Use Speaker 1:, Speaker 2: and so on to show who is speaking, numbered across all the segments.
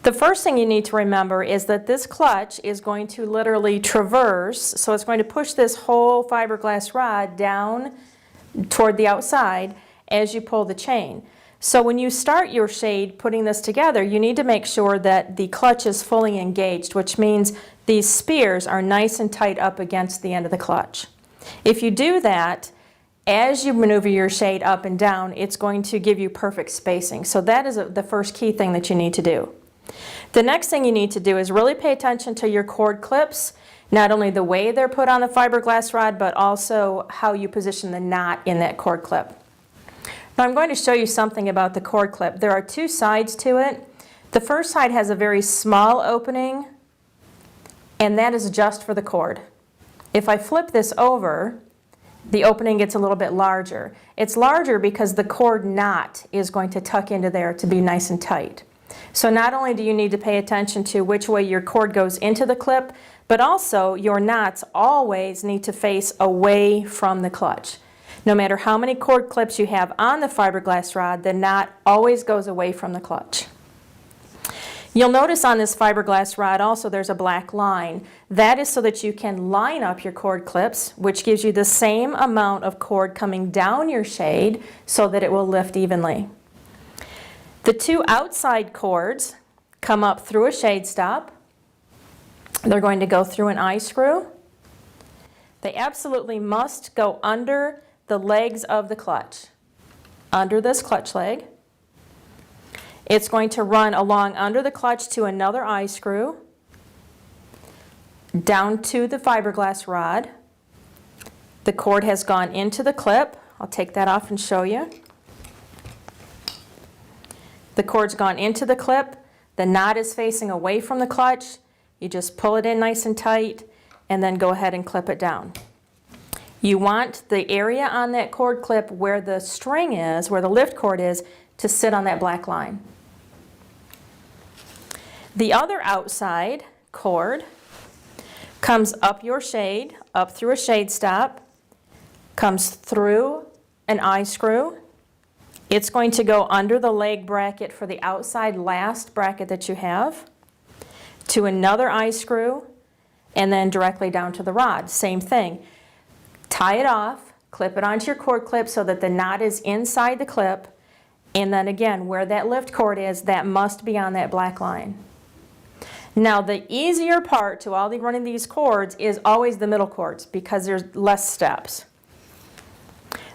Speaker 1: The first thing you need to remember is that this clutch is going to literally traverse, so it's going to push this whole fiberglass rod down toward the outside as you pull the chain. So when you start your shade putting this together, you need to make sure that the clutch is fully engaged, which means these spears are nice and tight up against the end of the clutch. If you do that, as you maneuver your shade up and down, it's going to give you perfect spacing. So that is the first key thing that you need to do. The next thing you need to do is really pay attention to your cord clips, not only the way they're put on the fiberglass rod, but also how you position the knot in that cord clip. Now I'm going to show you something about the cord clip. There are two sides to it. The first side has a very small opening, and that is just for the cord. If I flip this over, the opening gets a little bit larger. It's larger because the cord knot is going to tuck into there to be nice and tight. So not only do you need to pay attention to which way your cord goes into the clip, but also your knots always need to face away from the clutch. No matter how many cord clips you have on the fiberglass rod, the knot always goes away from the clutch. You'll notice on this fiberglass rod also there's a black line. That is so that you can line up your cord clips, which gives you the same amount of cord coming down your shade so that it will lift evenly. The two outside cords come up through a shade stop. They're going to go through an eye screw. They absolutely must go under the legs of the clutch, under this clutch leg. It's going to run along under the clutch to another eye screw, down to the fiberglass rod. The cord has gone into the clip. I'll take that off and show you. The cord's gone into the clip. The knot is facing away from the clutch. You just pull it in nice and tight and then go ahead and clip it down. You want the area on that cord clip where the string is, where the lift cord is, to sit on that black line. The other outside cord comes up your shade, up through a shade stop, comes through an eye screw. It's going to go under the leg bracket for the outside last bracket that you have, to another eye screw, and then directly down to the rod. Same thing. Tie it off, clip it onto your cord clip so that the knot is inside the clip, and then again, where that lift cord is, that must be on that black line. Now the easier part to all the running these cords is always the middle cords because there's less steps.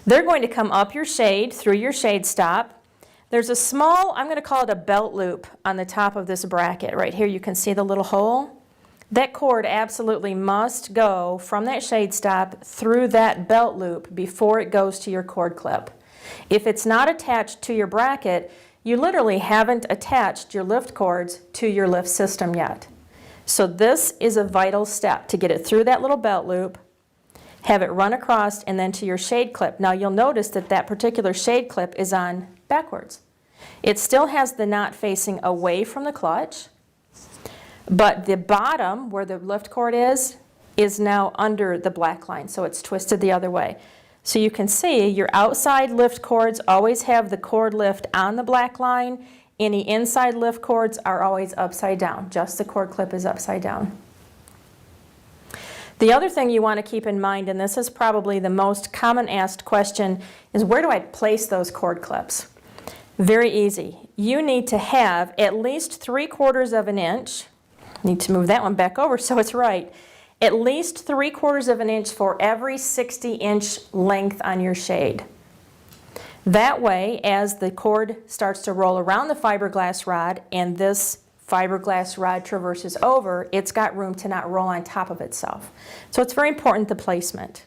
Speaker 1: They're going to come up your shade through your shade stop. There's a small, I'm going to call it a belt loop on the top of this bracket. Right here you can see the little hole. That cord absolutely must go from that shade stop through that belt loop before it goes to your cord clip. If it's not attached to your bracket, you literally haven't attached your lift cords to your lift system yet. So this is a vital step to get it through that little belt loop, have it run across, and then to your shade clip. Now you'll notice that that particular shade clip is on backwards. It still has the knot facing away from the clutch, but the bottom where the lift cord is now under the black line, so it's twisted the other way. So you can see your outside lift cords always have the cord lift on the black line. Any inside lift cords are always upside down. Just the cord clip is upside down. The other thing you want to keep in mind, and this is probably the most common asked question, is where do I place those cord clips? Very easy. You need to have at least 3/4 of an inch. Need to move that one back over so it's right. At least 3/4 of an inch for every 60-inch length on your shade. That way, as the cord starts to roll around the fiberglass rod and this fiberglass rod traverses over, it's got room to not roll on top of itself. So it's very important, the placement.